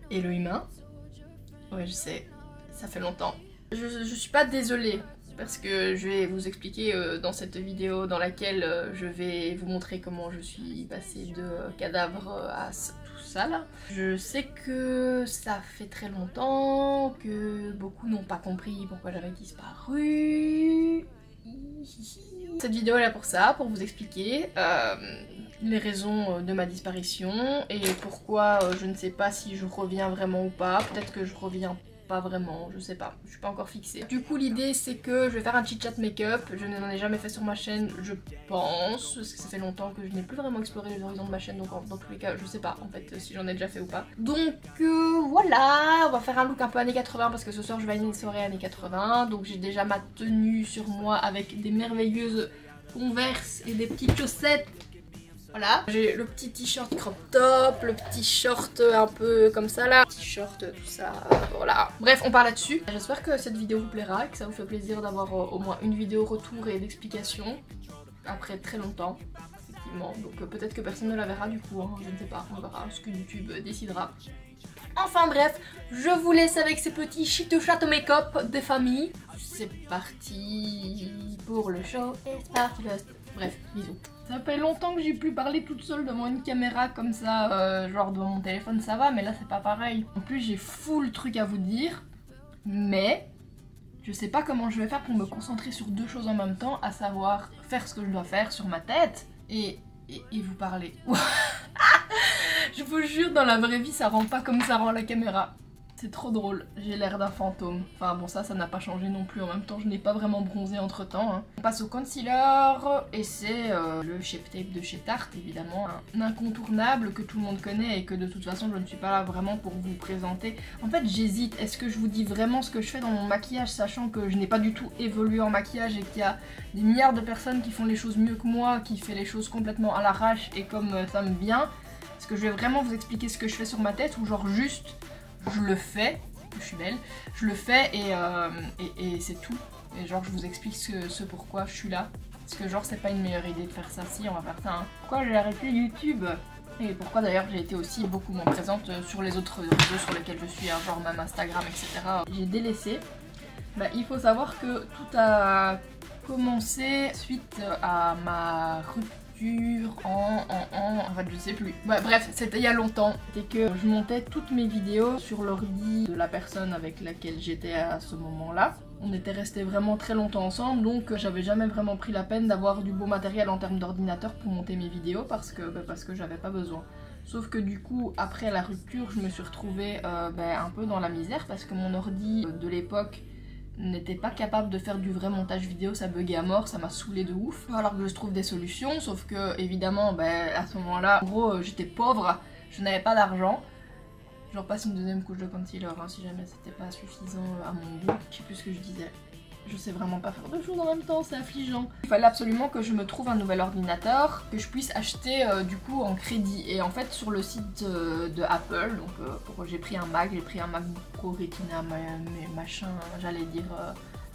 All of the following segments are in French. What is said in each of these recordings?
Hello humain. Ouais, je sais, ça fait longtemps. Je suis pas désolée parce que je vais vous expliquer dans cette vidéo dans laquelle je vais vous montrer comment je suis passée de cadavre à tout ça là. Je sais que ça fait très longtemps, que beaucoup n'ont pas compris pourquoi j'avais disparu. Cette vidéo est là pour ça, pour vous expliquer les raisons de ma disparition et pourquoi je ne sais pas si je reviens vraiment ou pas. Peut-être que je reviens pas vraiment, je sais pas, je suis pas encore fixée. Du coup l'idée c'est que je vais faire un chit-chat make-up, je n'en ai jamais fait sur ma chaîne je pense, parce que ça fait longtemps que je n'ai plus vraiment exploré les horizons de ma chaîne, donc dans tous les cas je sais pas en fait si j'en ai déjà fait ou pas. Donc voilà, on va faire un look un peu années 80 parce que ce soir je vais à une soirée années 80, donc j'ai déjà ma tenue sur moi avec des merveilleuses Converse et des petites chaussettes. Voilà, j'ai le petit t-shirt crop top, le petit short un peu comme ça là, petit short tout ça, voilà. Bref, on part là-dessus. J'espère que cette vidéo vous plaira et que ça vous fait plaisir d'avoir au moins une vidéo retour et d'explication après très longtemps, effectivement. Donc peut-être que personne ne la verra du coup, hein, je ne sais pas, on verra ce que YouTube décidera. Enfin bref, je vous laisse avec ces petits chit-chat make-up des familles. C'est parti pour le show et c'est parti. Bref, bisous. Ça fait longtemps que j'ai pu parler toute seule devant une caméra comme ça, genre devant mon téléphone ça va, mais là c'est pas pareil. En plus j'ai full truc à vous dire, mais je sais pas comment je vais faire pour me concentrer sur deux choses en même temps, à savoir faire ce que je dois faire sur ma tête et vous parler. Je vous jure, dans la vraie vie ça rend pas comme ça rend la caméra. C'est trop drôle, j'ai l'air d'un fantôme. Enfin bon ça n'a pas changé non plus, en même temps je n'ai pas vraiment bronzé entre temps. Hein. On passe au concealer et c'est le Shape Tape de chez Tarte évidemment. Un incontournable que tout le monde connaît et que de toute façon je ne suis pas là vraiment pour vous présenter. En fait j'hésite, est-ce que je vous dis vraiment ce que je fais dans mon maquillage sachant que je n'ai pas du tout évolué en maquillage et qu'il y a des milliards de personnes qui font les choses mieux que moi, qui fait les choses complètement à l'arrache et comme ça me vient. Est-ce que je vais vraiment vous expliquer ce que je fais sur ma tête ou genre juste je le fais, je suis belle, je le fais et c'est tout. Et genre je vous explique ce pourquoi je suis là. Parce que genre c'est pas une meilleure idée de faire ça, si on va faire ça. Hein. Pourquoi j'ai arrêté YouTube? Et pourquoi d'ailleurs j'ai été aussi beaucoup moins présente sur les autres réseaux sur lesquels je suis, hein, genre même Instagram, etc. J'ai délaissé. Bah, il faut savoir que tout a commencé suite à ma rupture. En fait je sais plus. Ouais, bref, c'était il y a longtemps. C'était que je montais toutes mes vidéos sur l'ordi de la personne avec laquelle j'étais à ce moment là. On était restés vraiment très longtemps ensemble, donc j'avais jamais vraiment pris la peine d'avoir du beau matériel en termes d'ordinateur pour monter mes vidéos parce que j'avais pas besoin. Sauf que du coup, après la rupture, je me suis retrouvée un peu dans la misère parce que mon ordi de l'époque n'était pas capable de faire du vrai montage vidéo, ça buguait à mort, ça m'a saoulé de ouf. Alors que je trouve des solutions, sauf que évidemment à ce moment là, en gros j'étais pauvre, je n'avais pas d'argent. Je repasse une deuxième couche de concealer hein, si jamais c'était pas suffisant à mon goût. Je sais plus ce que je disais. Je sais vraiment pas faire deux choses en même temps, c'est affligeant. Il fallait absolument que je me trouve un nouvel ordinateur, que je puisse acheter du coup en crédit. Et en fait sur le site de Apple, donc j'ai pris un Mac, j'ai pris un MacBook Pro Retina, machin, j'allais dire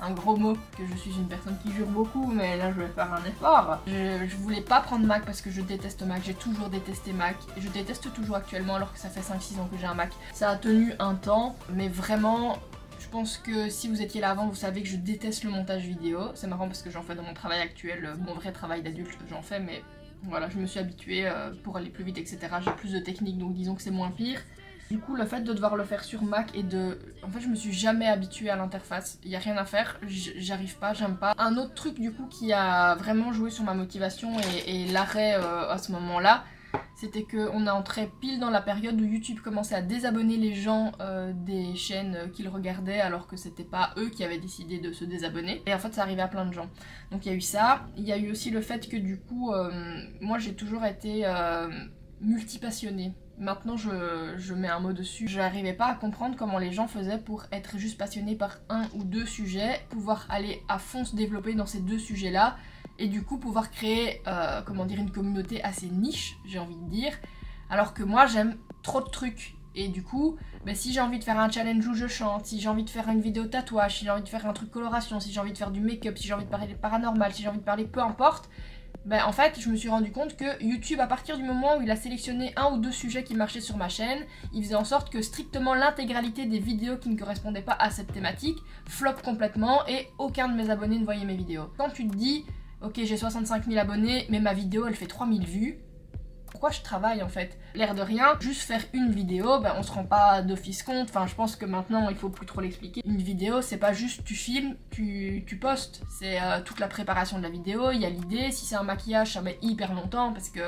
un gros mot, que je suis une personne qui jure beaucoup, mais là je vais faire un effort. Je voulais pas prendre Mac parce que je déteste Mac, j'ai toujours détesté Mac. Je déteste toujours actuellement alors que ça fait 5-6 ans que j'ai un Mac. Ça a tenu un temps, mais vraiment... Je pense que si vous étiez là avant, vous savez que je déteste le montage vidéo. C'est marrant parce que j'en fais dans mon travail actuel, mon vrai travail d'adulte, j'en fais, mais voilà, je me suis habituée pour aller plus vite, etc. J'ai plus de technique, donc disons que c'est moins pire. Du coup, le fait de devoir le faire sur Mac et de... En fait, je me suis jamais habituée à l'interface. Il n'y a rien à faire, j'arrive pas, j'aime pas. Un autre truc, du coup, qui a vraiment joué sur ma motivation et l'arrêt à ce moment-là, c'était qu'on est entré pile dans la période où YouTube commençait à désabonner les gens des chaînes qu'ils regardaient alors que c'était pas eux qui avaient décidé de se désabonner. Et en fait ça arrivait à plein de gens. Donc il y a eu ça. Il y a eu aussi le fait que du coup, moi j'ai toujours été multipassionnée. Maintenant je mets un mot dessus. Je n'arrivais pas à comprendre comment les gens faisaient pour être juste passionnés par un ou deux sujets, pouvoir aller à fond se développer dans ces deux sujets là. Et du coup pouvoir créer comment dire, une communauté assez niche, j'ai envie de dire, alors que moi j'aime trop de trucs. Et du coup, si j'ai envie de faire un challenge où je chante, si j'ai envie de faire une vidéo tatouage, si j'ai envie de faire un truc coloration, si j'ai envie de faire du make-up, si j'ai envie de parler paranormal, si j'ai envie de parler peu importe, Ben, en fait, je me suis rendu compte que YouTube, à partir du moment où il a sélectionné un ou deux sujets qui marchaient sur ma chaîne, il faisait en sorte que strictement l'intégralité des vidéos qui ne correspondaient pas à cette thématique flop complètement et aucun de mes abonnés ne voyait mes vidéos. Quand tu te dis, ok, j'ai 65 000 abonnés, mais ma vidéo elle fait 3000 vues, pourquoi je travaille en fait? L'air de rien, juste faire une vidéo, ben on se rend pas d'office compte, enfin je pense que maintenant il faut plus trop l'expliquer. Une vidéo c'est pas juste tu filmes, tu postes, c'est toute la préparation de la vidéo, il y a l'idée, si c'est un maquillage ça met hyper longtemps parce que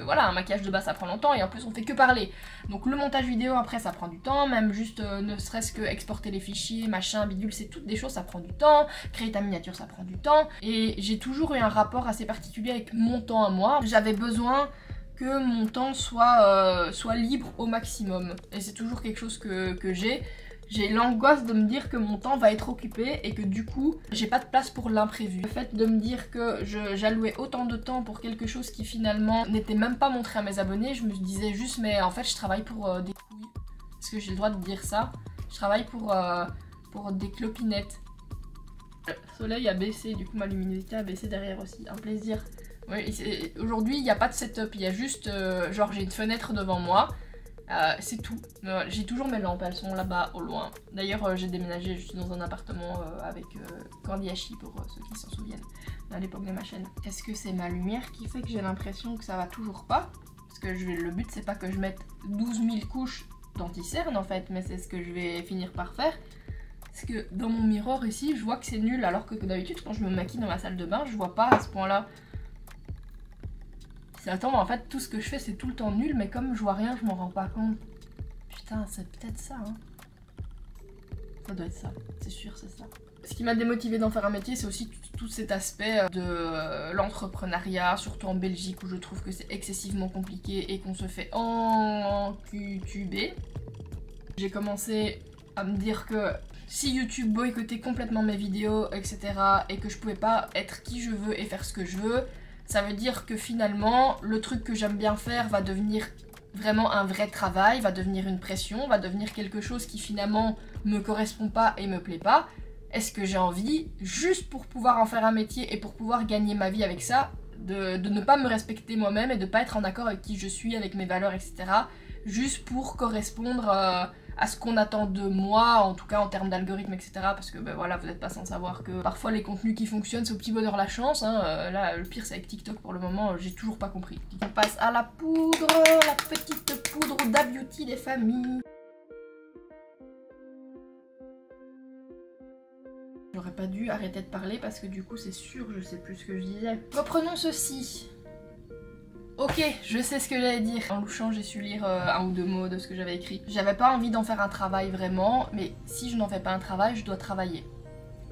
voilà, un maquillage de base ça prend longtemps et en plus on fait que parler. Donc le montage vidéo après ça prend du temps, même juste ne serait-ce que exporter les fichiers, machin, bidule, c'est toutes des choses, ça prend du temps, créer ta miniature ça prend du temps et j'ai toujours eu un rapport assez particulier avec mon temps à moi. J'avais besoin que mon temps soit libre au maximum. Et c'est toujours quelque chose que j'ai. J'ai l'angoisse de me dire que mon temps va être occupé et que du coup, j'ai pas de place pour l'imprévu. Le fait de me dire que j'allouais autant de temps pour quelque chose qui finalement n'était même pas montré à mes abonnés, je me disais juste mais en fait je travaille pour des couilles. Est-ce que j'ai le droit de dire ça? Je travaille pour des clopinettes. Le soleil a baissé, du coup ma luminosité a baissé derrière aussi. Un plaisir. Oui, aujourd'hui il n'y a pas de setup, il y a juste genre j'ai une fenêtre devant moi, c'est tout. J'ai toujours mes lampes, elles sont là-bas au loin. D'ailleurs j'ai déménagé, je suis dans un appartement avec Candy Hachi pour ceux qui s'en souviennent, à l'époque de ma chaîne. Est-ce que c'est ma lumière qui fait que j'ai l'impression que ça va toujours pas? Parce que le but c'est pas que je mette 12 000 couches d'anti-cerne en fait, mais c'est ce que je vais finir par faire. Parce que dans mon miroir ici, je vois que c'est nul, alors que d'habitude quand je me maquille dans ma salle de bain, je vois pas à ce point-là. Attends, en fait, tout ce que je fais, c'est tout le temps nul, mais comme je vois rien, je m'en rends pas compte. Putain, c'est peut-être ça, hein. Ça doit être ça, c'est sûr, c'est ça. Ce qui m'a démotivée d'en faire un métier, c'est aussi tout cet aspect de l'entrepreneuriat, surtout en Belgique, où je trouve que c'est excessivement compliqué et qu'on se fait encutuber. J'ai commencé à me dire que si YouTube boycottait complètement mes vidéos, etc., et que je pouvais pas être qui je veux et faire ce que je veux, ça veut dire que finalement, le truc que j'aime bien faire va devenir vraiment un vrai travail, va devenir une pression, va devenir quelque chose qui finalement me correspond pas et me plaît pas. Est-ce que j'ai envie, juste pour pouvoir en faire un métier et pour pouvoir gagner ma vie avec ça, de ne pas me respecter moi-même et de pas être en accord avec qui je suis, avec mes valeurs, etc. Juste pour correspondre à ce qu'on attend de moi, en tout cas en termes d'algorithme, etc. Parce que ben voilà, vous n'êtes pas sans savoir que parfois les contenus qui fonctionnent, c'est au petit bonheur la chance. Hein. Là, le pire c'est avec TikTok pour le moment, j'ai toujours pas compris. On passe à la poudre, la petite poudre d'Abeauty des familles. J'aurais pas dû arrêter de parler parce que du coup c'est sûr je sais plus ce que je disais. Reprenons ceci. Ok, je sais ce que j'allais dire. En louchant, j'ai su lire un ou deux mots de ce que j'avais écrit. J'avais pas envie d'en faire un travail vraiment, mais si je n'en fais pas un travail, je dois travailler.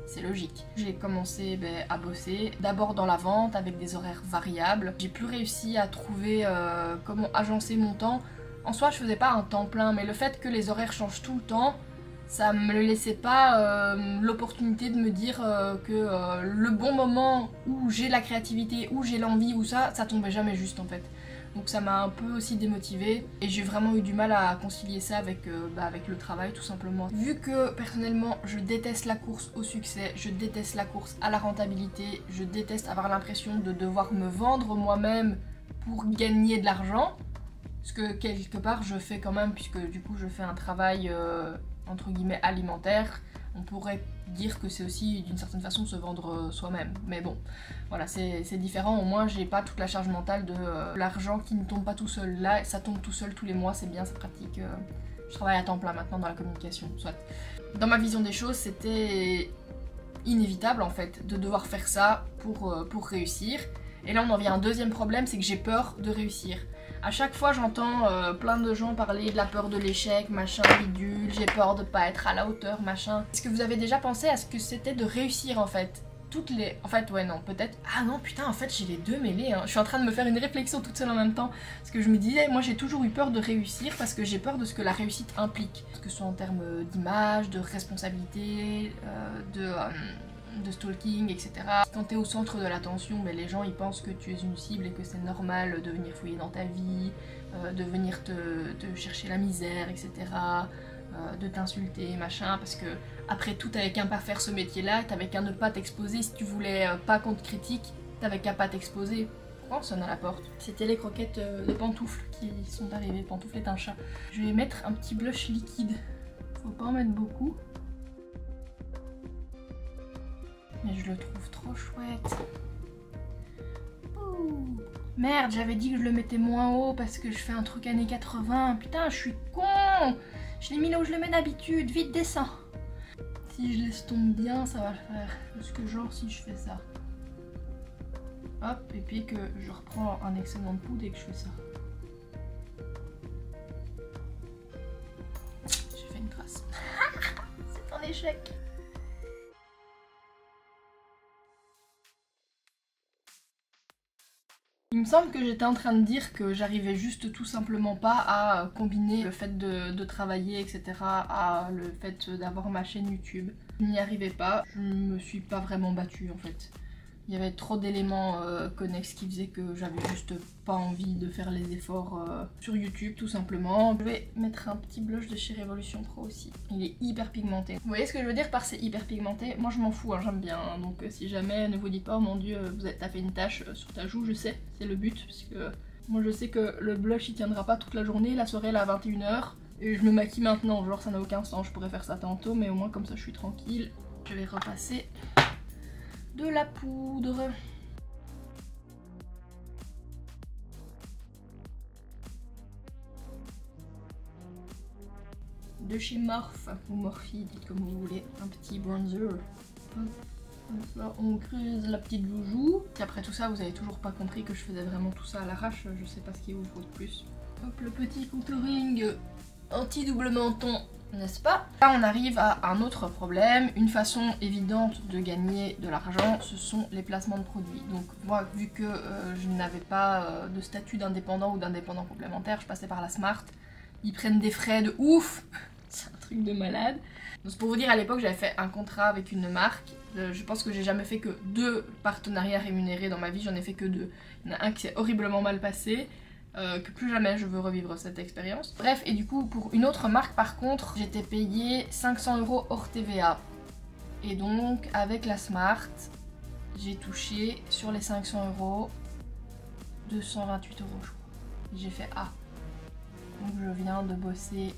C'est logique. J'ai commencé à bosser, d'abord dans la vente avec des horaires variables. J'ai plus réussi à trouver comment agencer mon temps. En soi, je faisais pas un temps plein, mais le fait que les horaires changent tout le temps, ça me laissait pas l'opportunité de me dire que le bon moment où j'ai la créativité, où j'ai l'envie, ou ça tombait jamais juste en fait. Donc ça m'a un peu aussi démotivée et j'ai vraiment eu du mal à concilier ça avec le travail tout simplement. Vu que personnellement je déteste la course au succès, je déteste la course à la rentabilité, je déteste avoir l'impression de devoir me vendre moi-même pour gagner de l'argent, ce que quelque part je fais quand même puisque du coup je fais un travail entre guillemets alimentaire, on pourrait dire que c'est aussi d'une certaine façon se vendre soi-même. Mais bon, voilà, c'est différent, au moins j'ai pas toute la charge mentale de l'argent qui ne tombe pas tout seul. Là, ça tombe tout seul tous les mois, c'est bien, c'est pratique. Je travaille à temps plein maintenant dans la communication, soit. Dans ma vision des choses, c'était inévitable en fait de devoir faire ça pour réussir. Et là on en vient à un deuxième problème, c'est que j'ai peur de réussir. À chaque fois j'entends plein de gens parler de la peur de l'échec, machin, bidule, j'ai peur de pas être à la hauteur, machin. Est-ce que vous avez déjà pensé à ce que c'était de réussir en fait? En fait ouais non, peut-être... Ah non putain, en fait j'ai les deux mêlés, hein. Je suis en train de me faire une réflexion toute seule en même temps. Parce que je me disais, moi j'ai toujours eu peur de réussir parce que j'ai peur de ce que la réussite implique. Que ce soit en termes d'image, de responsabilité, de stalking, etc. Quand t'es au centre de l'attention, mais les gens ils pensent que tu es une cible et que c'est normal de venir fouiller dans ta vie, de venir te chercher la misère, etc. De t'insulter, machin, parce que après tout t'avais qu'un pas faire ce métier là, t'avais qu'un ne pas t'exposer si tu voulais pas qu'on te critique, t'avais qu'à pas t'exposer. Pourquoi on sonne à la porte? C'était les croquettes de pantoufles qui sont arrivées. Pantoufle est un chat. Je vais mettre un petit blush liquide. Faut pas en mettre beaucoup. Mais je le trouve trop chouette. Ouh. Merde, j'avais dit que je le mettais moins haut parce que je fais un truc années 80. Putain, je suis con. Je l'ai mis là où je le mets d'habitude. Vite, descends. Si je l'estompe bien, ça va le faire. Parce que genre, si je fais ça. Hop, et puis que je reprends un excellent de poudre et que je fais ça. J'ai fait une trace. C'est un échec. Il me semble que j'étais en train de dire que j'arrivais juste tout simplement pas à combiner le fait de travailler, etc. à le fait d'avoir ma chaîne YouTube. Je n'y arrivais pas, je me suis pas vraiment battue en fait. Il y avait trop d'éléments connexes qui faisaient que j'avais juste pas envie de faire les efforts sur YouTube tout simplement. Je vais mettre un petit blush de chez Révolution Pro aussi. Il est hyper pigmenté. Vous voyez ce que je veux dire par c'est hyper pigmenté? Moi je m'en fous, hein, j'aime bien. Hein. Donc si jamais, ne vous dites pas, oh mon dieu, t'as fait une tache sur ta joue, je sais, c'est le but. Parce que moi je sais que le blush il tiendra pas toute la journée, la soirée elle est à 21 h. Et je me maquille maintenant, genre ça n'a aucun sens, je pourrais faire ça tantôt, mais au moins comme ça je suis tranquille. Je vais repasser de la poudre. De chez Morphe, ou Morphe, dites comme vous voulez, un petit bronzer. Comme ça, on creuse la petite joujou. Et après tout ça, vous avez toujours pas compris que je faisais vraiment tout ça à l'arrache, je sais pas ce qu'il vous faut de plus. Hop, le petit contouring anti-double menton. N'est-ce pas? Là on arrive à un autre problème, une façon évidente de gagner de l'argent, ce sont les placements de produits. Donc moi vu que je n'avais pas de statut d'indépendant ou d'indépendant complémentaire, je passais par la Smart, ils prennent des frais de ouf, c'est un truc de malade. Donc pour vous dire, à l'époque j'avais fait un contrat avec une marque, je pense que j'ai jamais fait que 2 partenariats rémunérés dans ma vie, j'en ai fait que 2. Il y en a un qui s'est horriblement mal passé, que plus jamais je veux revivre cette expérience. Bref, et du coup pour une autre marque par contre, j'étais payée 500 € hors TVA. Et donc avec la Smart, j'ai touché sur les 500 € 228 € je crois. J'ai fait A. Donc je viens de bosser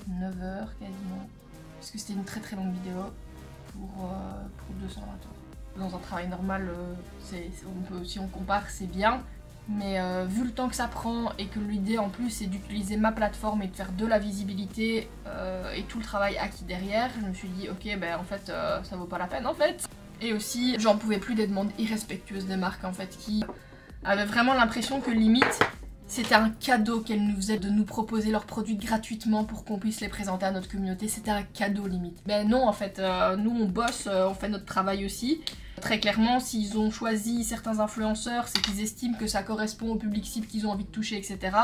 9 heures quasiment. Parce que c'était une très très longue vidéo pour 220 €. Dans un travail normal, si on compare, c'est bien. Mais vu le temps que ça prend et que l'idée en plus c'est d'utiliser ma plateforme et de faire de la visibilité et tout le travail acquis derrière, je me suis dit ok ben en fait ça vaut pas la peine en fait. Et aussi j'en pouvais plus des demandes irrespectueuses des marques en fait qui avaient vraiment l'impression que limite c'était un cadeau qu'elles nous faisaient de nous proposer leurs produits gratuitement pour qu'on puisse les présenter à notre communauté, c'était un cadeau limite. Ben non en fait, nous on bosse, on fait notre travail aussi. Très clairement, s'ils ont choisi certains influenceurs, c'est qu'ils estiment que ça correspond au public cible qu'ils ont envie de toucher, etc.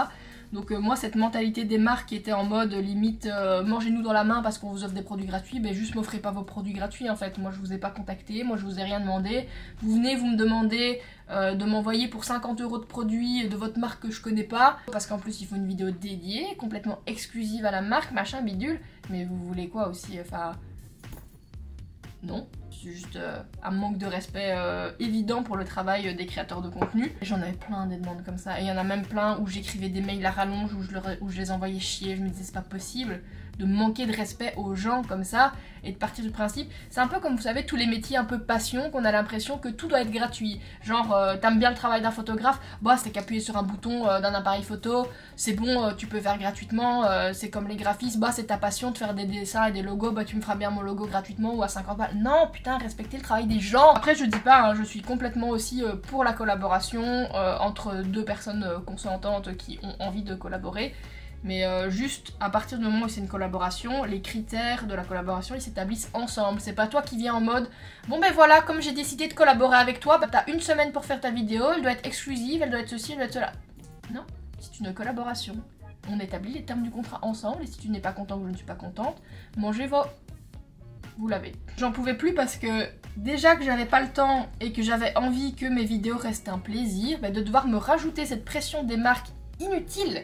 Donc moi, cette mentalité des marques qui était en mode limite mangez-nous dans la main parce qu'on vous offre des produits gratuits, ben juste m'offrez pas vos produits gratuits en fait. Moi, je vous ai pas contacté, moi je vous ai rien demandé. Vous venez, vous me demandez de m'envoyer pour 50 € de produits de votre marque que je connais pas. Parce qu'en plus, il faut une vidéo dédiée, complètement exclusive à la marque, machin, bidule. Mais vous voulez quoi aussi? Enfin... non. C'est juste un manque de respect évident pour le travail des créateurs de contenu. J'en avais plein des demandes comme ça. Et il y en a même plein où j'écrivais des mails à rallonge, où je les envoyais chier. Je me disais c'est pas possible de manquer de respect aux gens comme ça et de partir du principe. C'est un peu comme vous savez tous les métiers un peu passion qu'on a l'impression que tout doit être gratuit. Genre t'aimes bien le travail d'un photographe, bah c'est qu'appuyer sur un bouton d'un appareil photo, c'est bon, tu peux faire gratuitement. C'est comme les graphistes, bah c'est ta passion de faire des dessins et des logos, bah tu me feras bien mon logo gratuitement ou à 50 balles. Non putain, respectez le travail des gens. Après je dis pas, hein, je suis complètement aussi pour la collaboration entre deux personnes consentantes qui ont envie de collaborer. Mais juste à partir du moment où c'est une collaboration, les critères de la collaboration ils s'établissent ensemble. C'est pas toi qui viens en mode bon ben voilà, comme j'ai décidé de collaborer avec toi, bah t'as 1 semaine pour faire ta vidéo, elle doit être exclusive, elle doit être ceci, elle doit être cela. Non, c'est une collaboration. On établit les termes du contrat ensemble et si tu n'es pas content ou je ne suis pas contente, mangez vos... vous l'avez. J'en pouvais plus parce que déjà que j'avais pas le temps et que j'avais envie que mes vidéos restent un plaisir, bah de devoir me rajouter cette pression des marques inutile.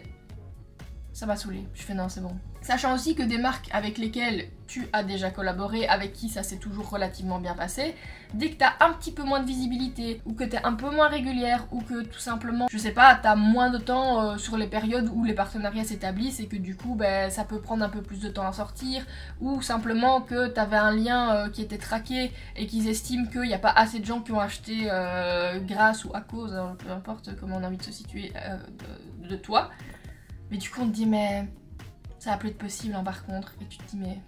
ça m'a saoulée. Je fais non, c'est bon. Sachant aussi que des marques avec lesquelles tu as déjà collaboré, avec qui ça s'est toujours relativement bien passé, dès que t'as un petit peu moins de visibilité, ou que t'es un peu moins régulière, ou que tout simplement, je sais pas, t'as moins de temps sur les périodes où les partenariats s'établissent et que du coup, ben, ça peut prendre un peu plus de temps à sortir, ou simplement que t'avais un lien qui était traqué et qu'ils estiment qu'il n'y a pas assez de gens qui ont acheté grâce ou à cause, hein, peu importe comment on a envie de se situer, de toi. Mais du coup, on te dit, mais ça va plus être possible hein, par contre, et tu te dis, mais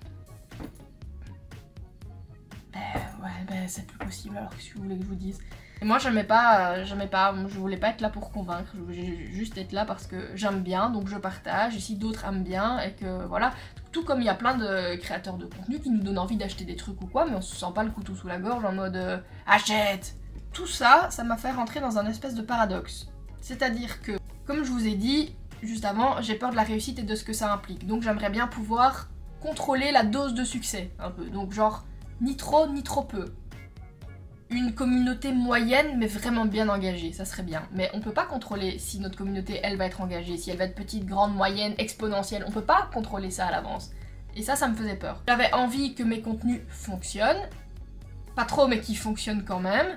ouais, c'est plus possible, alors qu'est-ce que vous voulez que je vous dise? Et moi je voulais pas être là pour convaincre, je voulais juste être là parce que j'aime bien, donc je partage, et si d'autres aiment bien, et que voilà, tout comme il y a plein de créateurs de contenu qui nous donnent envie d'acheter des trucs ou quoi, mais on se sent pas le couteau sous la gorge en mode achète! Tout ça, ça m'a fait rentrer dans un espèce de paradoxe. C'est-à-dire que, comme je vous ai dit juste avant, j'ai peur de la réussite et de ce que ça implique, donc j'aimerais bien pouvoir contrôler la dose de succès, un peu, donc genre, ni trop ni trop peu. Une communauté moyenne mais vraiment bien engagée, ça serait bien. Mais on peut pas contrôler si notre communauté elle va être engagée, si elle va être petite, grande, moyenne, exponentielle, on peut pas contrôler ça à l'avance. Et ça me faisait peur. J'avais envie que mes contenus fonctionnent, pas trop mais qui fonctionnent quand même,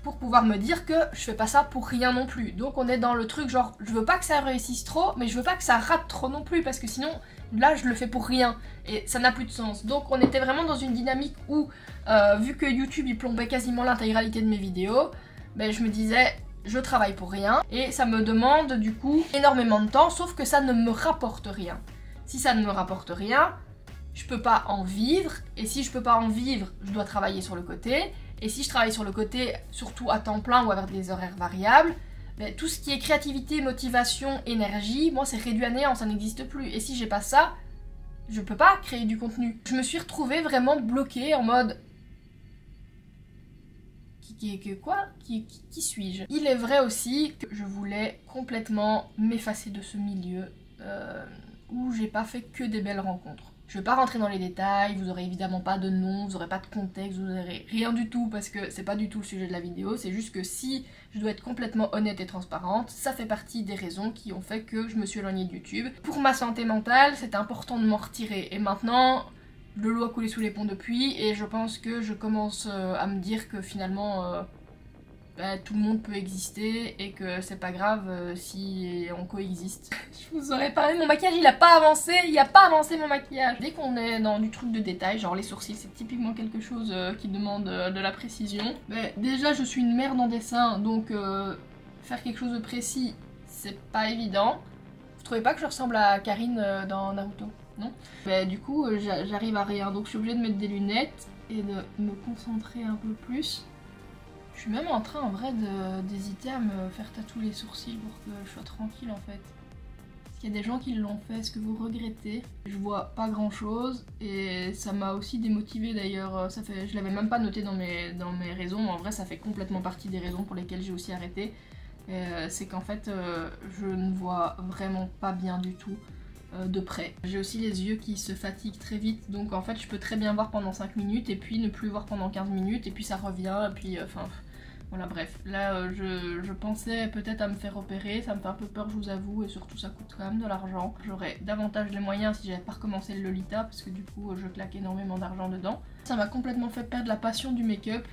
pour pouvoir me dire que je fais pas ça pour rien non plus. Donc on est dans le truc genre, je veux pas que ça réussisse trop, mais je veux pas que ça rate trop non plus, parce que sinon, là je le fais pour rien, et ça n'a plus de sens. Donc on était vraiment dans une dynamique où, vu que YouTube il plombait quasiment l'intégralité de mes vidéos, ben je me disais, je travaille pour rien, et ça me demande du coup énormément de temps, sauf que ça ne me rapporte rien. Si ça ne me rapporte rien, je peux pas en vivre, et si je peux pas en vivre, je dois travailler sur le côté. Et si je travaille sur le côté, surtout à temps plein ou avec des horaires variables, ben, tout ce qui est créativité, motivation, énergie, moi c'est réduit à néant, ça n'existe plus. Et si j'ai pas ça, je peux pas créer du contenu. Je me suis retrouvée vraiment bloquée en mode... Qui suis-je? Il est vrai aussi que je voulais complètement m'effacer de ce milieu où j'ai pas fait que des belles rencontres. Je vais pas rentrer dans les détails, vous aurez évidemment pas de nom, vous aurez pas de contexte, vous aurez rien du tout parce que c'est pas du tout le sujet de la vidéo, c'est juste que si je dois être complètement honnête et transparente, ça fait partie des raisons qui ont fait que je me suis éloignée de YouTube. Pour ma santé mentale, c'est important de m'en retirer et maintenant, le lot a coulé sous les ponts depuis et je pense que je commence à me dire que finalement tout le monde peut exister et que c'est pas grave si on coexiste. Je vous aurais parlé, mon maquillage il a pas avancé, mon maquillage. Dès qu'on est dans du truc de détail, genre les sourcils, c'est typiquement quelque chose qui demande de la précision. Mais déjà je suis une merde en dessin, donc faire quelque chose de précis, c'est pas évident. Vous trouvez pas que je ressemble à Karine dans Naruto, non? Mais du coup j'arrive à rien, donc je suis obligée de mettre des lunettes et de me concentrer un peu plus. Je suis même en train en vrai d'hésiter à me faire tatouer les sourcils pour que je sois tranquille en fait. Parce qu'il y a des gens qui l'ont fait, est-ce que vous regrettez? Je vois pas grand chose et ça m'a aussi démotivée d'ailleurs, je l'avais même pas noté dans mes raisons, mais en vrai ça fait complètement partie des raisons pour lesquelles j'ai aussi arrêté. C'est qu'en fait je ne vois vraiment pas bien du tout de près. J'ai aussi les yeux qui se fatiguent très vite, donc en fait je peux très bien voir pendant 5 minutes et puis ne plus voir pendant 15 minutes et puis ça revient et puis enfin... Voilà bref, là je pensais peut-être à me faire opérer, ça me fait un peu peur je vous avoue et surtout ça coûte quand même de l'argent. J'aurais davantage les moyens si j'avais pas recommencé le Lolita parce que du coup je claque énormément d'argent dedans. Ça m'a complètement fait perdre la passion du make-up,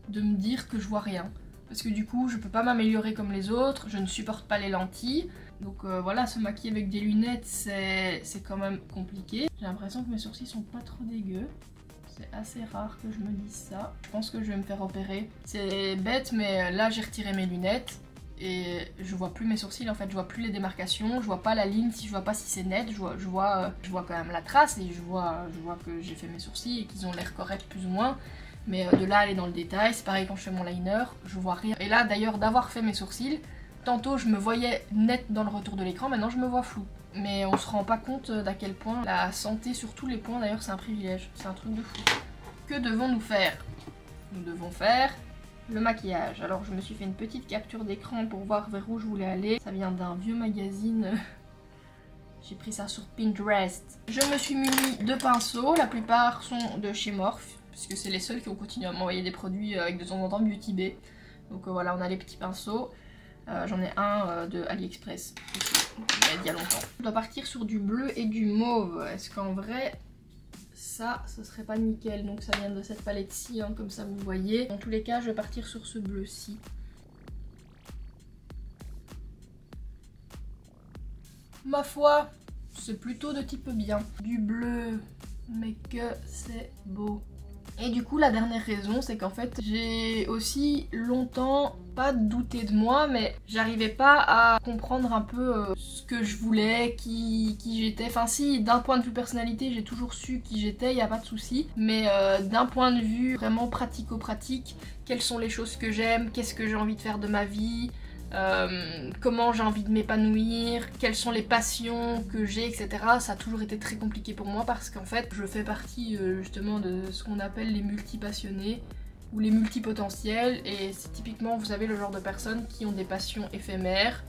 de me dire que je vois rien. Parce que du coup je peux pas m'améliorer comme les autres, je ne supporte pas les lentilles. Donc voilà, se maquiller avec des lunettes c'est quand même compliqué. J'ai l'impression que mes sourcils sont pas trop dégueux. C'est assez rare que je me dise ça. Je pense que je vais me faire opérer. C'est bête mais là j'ai retiré mes lunettes et je vois plus mes sourcils en fait, je vois plus les démarcations, je vois pas la ligne, si je vois pas si c'est net, je vois quand même la trace et je vois que j'ai fait mes sourcils et qu'ils ont l'air corrects plus ou moins. Mais de là aller dans le détail, c'est pareil quand je fais mon liner, je vois rien. Et là d'ailleurs d'avoir fait mes sourcils, tantôt je me voyais net dans le retour de l'écran, maintenant je me vois flou. Mais on se rend pas compte d'à quel point la santé sur tous les points d'ailleurs c'est un privilège, c'est un truc de fou. Que devons-nous faire? Nous devons faire le maquillage. Alors je me suis fait une petite capture d'écran pour voir vers où je voulais aller. Ça vient d'un vieux magazine, j'ai pris ça sur Pinterest. Je me suis muni de pinceaux, la plupart sont de chez Morphe, puisque c'est les seuls qui ont continué à m'envoyer des produits avec de temps en temps Beauty Bay. Donc voilà, on a les petits pinceaux. J'en ai un de AliExpress aussi. il y a longtemps. On doit partir sur du bleu et du mauve. Est-ce qu'en vrai, ça, ce serait pas nickel? Donc ça vient de cette palette-ci, hein, comme ça vous voyez. Dans tous les cas, je vais partir sur ce bleu-ci. Ma foi, c'est plutôt de type bien. Du bleu, mais que c'est beau. Et du coup, la dernière raison, c'est qu'en fait, j'ai aussi longtemps pas douté de moi, mais j'arrivais pas à comprendre un peu ce que je voulais, qui j'étais. Enfin si, d'un point de vue personnalité, j'ai toujours su qui j'étais, y a pas de souci. Mais d'un point de vue vraiment pratico-pratique, quelles sont les choses que j'aime, qu'est-ce que j'ai envie de faire de ma vie, comment j'ai envie de m'épanouir, quelles sont les passions que j'ai, etc. Ça a toujours été très compliqué pour moi parce qu'en fait je fais partie justement de ce qu'on appelle les multipassionnés ou les multipotentiels, et c'est typiquement, vous savez, le genre de personnes qui ont des passions éphémères.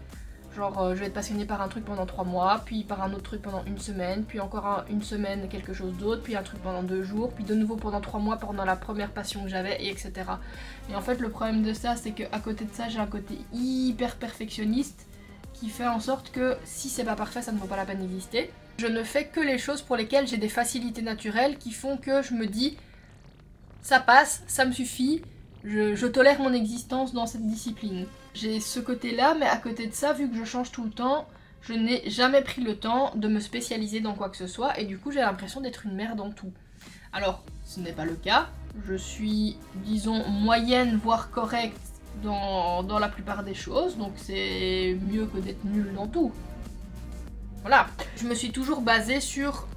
Genre je vais être passionnée par un truc pendant 3 mois, puis par un autre truc pendant une semaine, puis encore une semaine quelque chose d'autre, puis un truc pendant 2 jours, puis de nouveau pendant 3 mois pendant la première passion que j'avais, et etc. Et en fait le problème de ça, c'est qu'à côté de ça, j'ai un côté hyper perfectionniste qui fait en sorte que si c'est pas parfait, ça ne vaut pas la peine d'exister. Je ne fais que les choses pour lesquelles j'ai des facilités naturelles qui font que je me dis ça passe, ça me suffit, je tolère mon existence dans cette discipline. J'ai ce côté-là, mais à côté de ça, vu que je change tout le temps, je n'ai jamais pris le temps de me spécialiser dans quoi que ce soit, et du coup j'ai l'impression d'être une merde en tout. Alors, ce n'est pas le cas, je suis, disons, moyenne, voire correcte dans la plupart des choses, donc c'est mieux que d'être nulle dans tout. Voilà. Je me suis toujours basée sur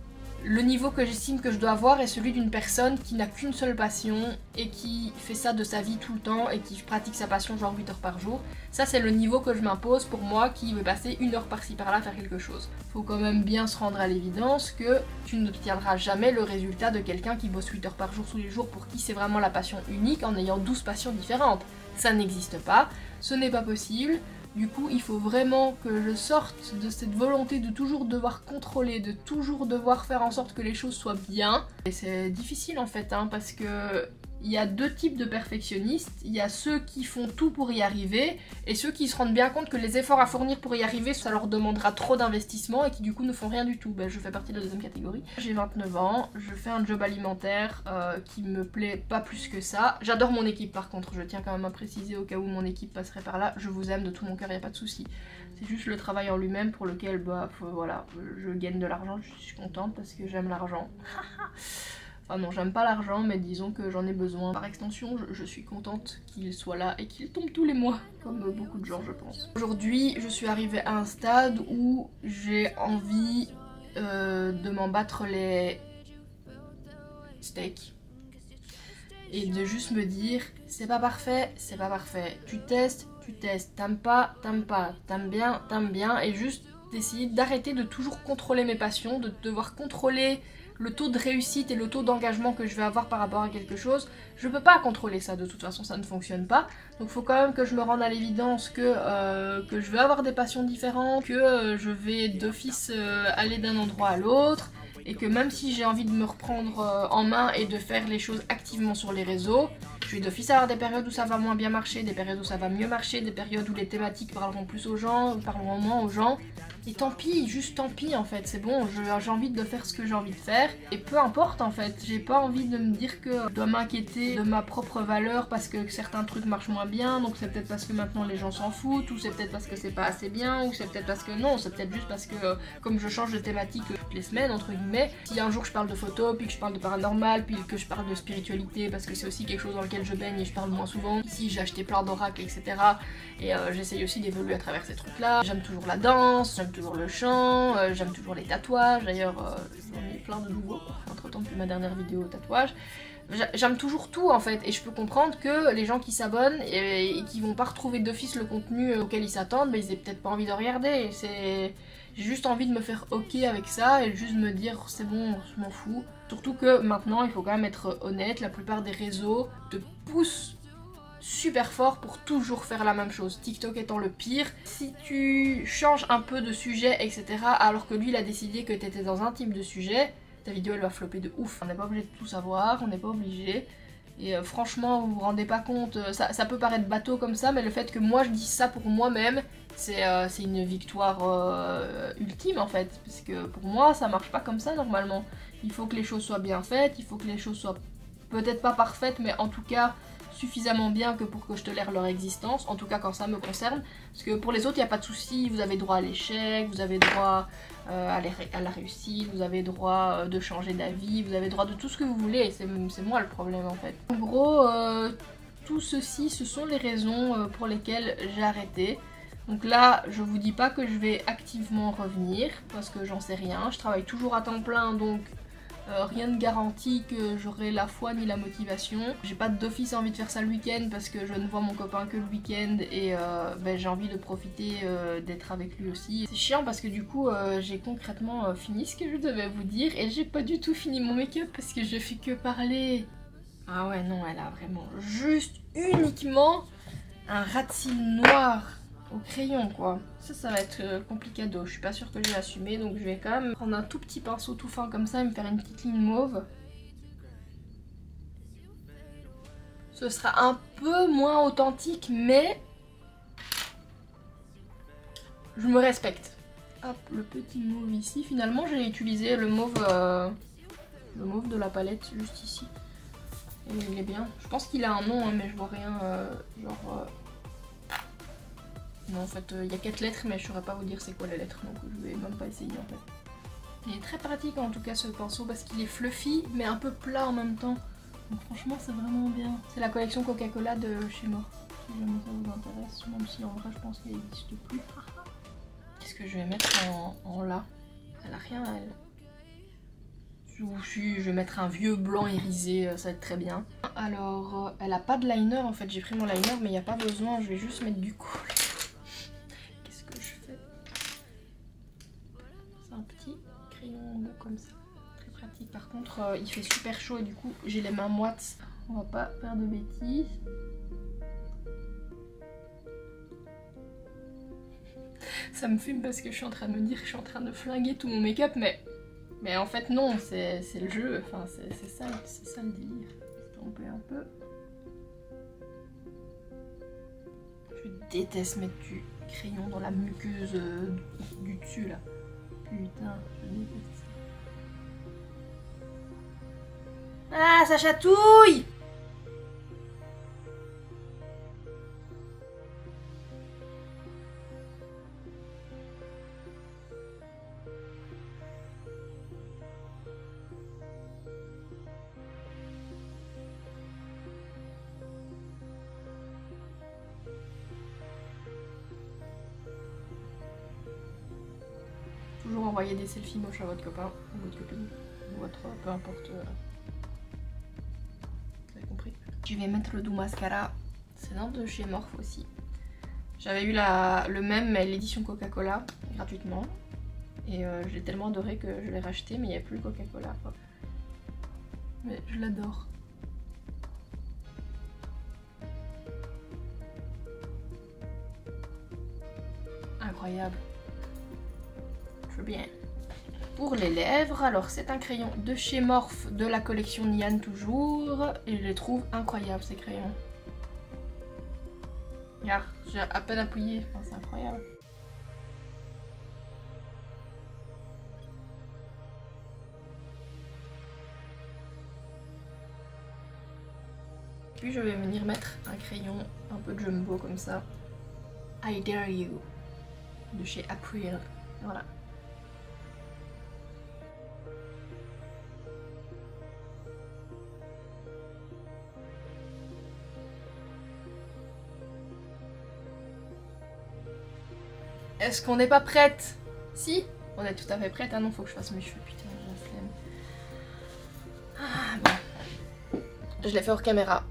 le niveau que j'estime que je dois avoir est celui d'une personne qui n'a qu'une seule passion et qui fait ça de sa vie tout le temps et qui pratique sa passion genre 8 heures par jour. Ça c'est le niveau que je m'impose pour moi qui veut passer 1 heure par-ci par-là à faire quelque chose. Faut quand même bien se rendre à l'évidence que tu n'obtiendras jamais le résultat de quelqu'un qui bosse 8 heures par jour tous les jours pour qui c'est vraiment la passion unique en ayant 12 passions différentes. Ça n'existe pas, ce n'est pas possible. Du coup, il faut vraiment que je sorte de cette volonté de toujours devoir contrôler, de toujours devoir faire en sorte que les choses soient bien. Et c'est difficile en fait, hein, parce que il y a 2 types de perfectionnistes. Il y a ceux qui font tout pour y arriver et ceux qui se rendent bien compte que les efforts à fournir pour y arriver, ça leur demandera trop d'investissement et qui du coup ne font rien du tout. Ben, je fais partie de la deuxième catégorie. J'ai 29 ans, je fais un job alimentaire qui me plaît pas plus que ça. J'adore mon équipe par contre, je tiens quand même à préciser au cas où mon équipe passerait par là. Je vous aime de tout mon cœur, y a pas de souci. C'est juste le travail en lui-même pour lequel bah, voilà, je gagne de l'argent, je suis contente parce que j'aime l'argent. Enfin non, j'aime pas l'argent, mais disons que j'en ai besoin. Par extension, je suis contente qu'il soit là et qu'il tombe tous les mois, comme beaucoup de gens je pense. Aujourd'hui, je suis arrivée à un stade où j'ai envie de m'en battre les steaks. Et de juste me dire, c'est pas parfait, c'est pas parfait. Tu testes, t'aimes pas, t'aimes bien, et juste d'essayer d'arrêter de toujours contrôler mes passions, de devoir contrôler le taux de réussite et le taux d'engagement que je vais avoir par rapport à quelque chose. Je peux pas contrôler ça, de toute façon ça ne fonctionne pas. Donc il faut quand même que je me rende à l'évidence que je vais avoir des passions différentes, que je vais d'office aller d'un endroit à l'autre, et que même si j'ai envie de me reprendre en main et de faire les choses activement sur les réseaux, je vais d'office avoir des périodes où ça va moins bien marcher, des périodes où ça va mieux marcher, des périodes où les thématiques parleront plus aux gens, parleront moins aux gens. Et tant pis, juste tant pis en fait, c'est bon, j'ai envie de faire ce que j'ai envie de faire. Et peu importe en fait, j'ai pas envie de me dire que je dois m'inquiéter de ma propre valeur parce que certains trucs marchent moins bien, donc c'est peut-être parce que maintenant les gens s'en foutent, ou c'est peut-être parce que c'est pas assez bien, ou c'est peut-être parce que non, c'est peut-être juste parce que comme je change de thématique toutes les semaines, entre guillemets, si un jour je parle de photo, puis que je parle de paranormal, puis que je parle de spiritualité, parce que c'est aussi quelque chose dans lequel je baigne et je parle moins souvent. Ici j'ai acheté plein d'oracles, etc. Et j'essaye aussi d'évoluer à travers ces trucs-là. J'aime toujours la danse, j'aime toujours le chant, j'aime toujours les tatouages. D'ailleurs, j'en ai plein de nouveaux entre-temps depuis ma dernière vidéo tatouage. J'aime toujours tout en fait, et je peux comprendre que les gens qui s'abonnent et qui vont pas retrouver d'office le contenu auquel ils s'attendent, mais ils aient peut-être pas envie de regarder. J'ai juste envie de me faire ok avec ça et juste me dire c'est bon, je m'en fous. Surtout que maintenant, il faut quand même être honnête, la plupart des réseaux te poussent super fort pour toujours faire la même chose, TikTok étant le pire. Si tu changes un peu de sujet, etc., alors que lui il a décidé que t'étais dans un type de sujet, ta vidéo elle va flopper de ouf. On n'est pas obligé de tout savoir, on n'est pas obligé. Et franchement, vous vous rendez pas compte, ça peut paraître bateau comme ça, mais le fait que moi je dise ça pour moi-même, c'est une victoire ultime en fait, parce que pour moi ça marche pas comme ça normalement. Il faut que les choses soient bien faites, il faut que les choses soient peut-être pas parfaites, mais en tout cas suffisamment bien que pour que je tolère leur existence, en tout cas quand ça me concerne, parce que pour les autres il n'y a pas de souci, vous avez droit à l'échec, vous avez droit à la réussite, vous avez droit de changer d'avis, vous avez droit de tout ce que vous voulez, c'est moi le problème en fait. En gros, tout ceci, ce sont les raisons pour lesquelles j'ai arrêté. Donc là, je vous dis pas que je vais activement revenir, parce que j'en sais rien, je travaille toujours à temps plein, donc rien ne garantit que j'aurai la foi ni la motivation. J'ai pas d'office envie de faire ça le week-end parce que je ne vois mon copain que le week-end et j'ai envie de profiter d'être avec lui aussi. C'est chiant parce que du coup j'ai concrètement fini ce que je devais vous dire et j'ai pas du tout fini mon make-up parce que je fais que parler. Ah ouais non, elle a vraiment juste uniquement un ras de cils noir au crayon quoi. Ça va être complicado, je suis pas sûre que je vais assumer, donc je vais quand même prendre un tout petit pinceau tout fin comme ça et me faire une petite ligne mauve. Ce sera un peu moins authentique mais je me respecte. Hop, le petit mauve ici, finalement j'ai utilisé le mauve de la palette juste ici. Et il est bien, je pense qu'il a un nom hein, mais je vois rien genre... Non, en fait, il y a 4 lettres, mais je saurais pas vous dire c'est quoi les lettres, donc je vais même pas essayer en fait. Il est très pratique en tout cas ce pinceau parce qu'il est fluffy, mais un peu plat en même temps. Donc franchement, c'est vraiment bien. C'est la collection Coca-Cola de chez Morphe. Si jamais ça vous intéresse, même si en vrai, je pense qu'elle n'existe plus. Qu'est-ce que je vais mettre en là? Elle a rien à elle. Je vais mettre un vieux blanc irisé, ça va être très bien. Alors, elle a pas de liner en fait, j'ai pris mon liner, mais il n'y a pas besoin, je vais juste mettre du cool. Un petit crayon comme ça, très pratique. Par contre il fait super chaud et du coup j'ai les mains moites, on va pas faire de bêtises. Ça me fume parce que je suis en train de me dire que je suis en train de flinguer tout mon make-up, mais en fait non, c'est le jeu, enfin c'est ça le délire. Estomper un peu. Je déteste mettre du crayon dans la muqueuse du dessus là. Putain, je déteste ça. Ah, ça chatouille! Toujours envoyer des selfies moches à votre copain ou votre copine ou votre peu importe. Vous avez compris. Je vais mettre le doux mascara. C'est un de chez Morphe aussi. J'avais eu le même mais l'édition Coca-Cola gratuitement. Et j'ai tellement adoré que je l'ai racheté mais il n'y a plus le Coca-Cola. Mais je l'adore. Incroyable. Bien. Pour les lèvres, alors c'est un crayon de chez Morphe de la collection Nian toujours et je les trouve incroyables ces crayons. Regarde, j'ai à peine appuyé, enfin, c'est incroyable. Puis je vais venir mettre un crayon un peu jumbo comme ça. I Dare You de chez April. Voilà. Est-ce qu'on n'est pas prête? Si, on est tout à fait prête. Ah non, faut que je fasse mes cheveux, putain, j'ai la flemme. Ah bon. Je l'ai fait hors caméra.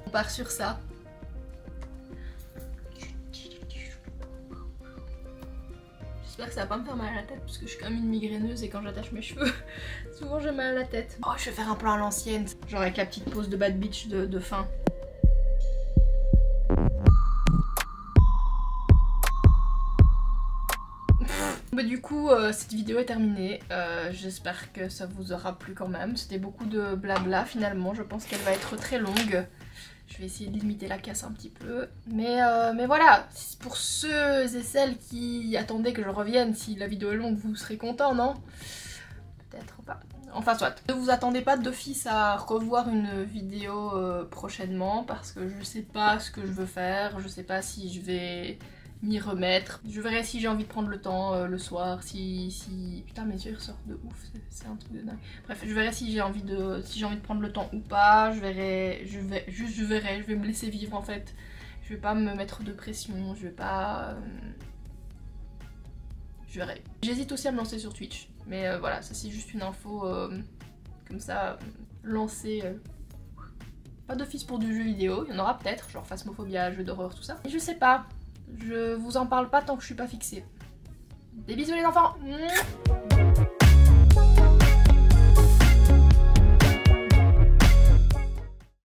On part sur ça. J'espère que ça va pas me faire mal à la tête parce que je suis comme une migraineuse et quand j'attache mes cheveux, souvent j'ai mal à la tête. Oh, je vais faire un plan à l'ancienne, genre avec la petite pose de bad bitch de fin. Bah du coup cette vidéo est terminée, j'espère que ça vous aura plu quand même, c'était beaucoup de blabla finalement, je pense qu'elle va être très longue. Je vais essayer de limiter la casse un petit peu. Mais voilà, pour ceux et celles qui attendaient que je revienne, si la vidéo est longue, vous serez contents, non? Peut-être pas. Enfin soit. Ne vous attendez pas d'office à revoir une vidéo prochainement parce que je sais pas ce que je veux faire, je sais pas si je vais m'y remettre. Je verrai si j'ai envie de prendre le temps le soir, si... Putain mes yeux ressortent de ouf, c'est un truc de dingue. Bref, je verrai si j'ai envie de prendre le temps ou pas, je vais me laisser vivre en fait. Je vais pas me mettre de pression, je vais pas... Je verrai. J'hésite aussi à me lancer sur Twitch, mais voilà, ça c'est juste une info comme ça, lancée. Pas d'office pour du jeu vidéo, il y en aura peut-être, genre Phasmophobia, jeu d'horreur, tout ça. Mais je sais pas, je vous en parle pas tant que je suis pas fixée. Des bisous les enfants.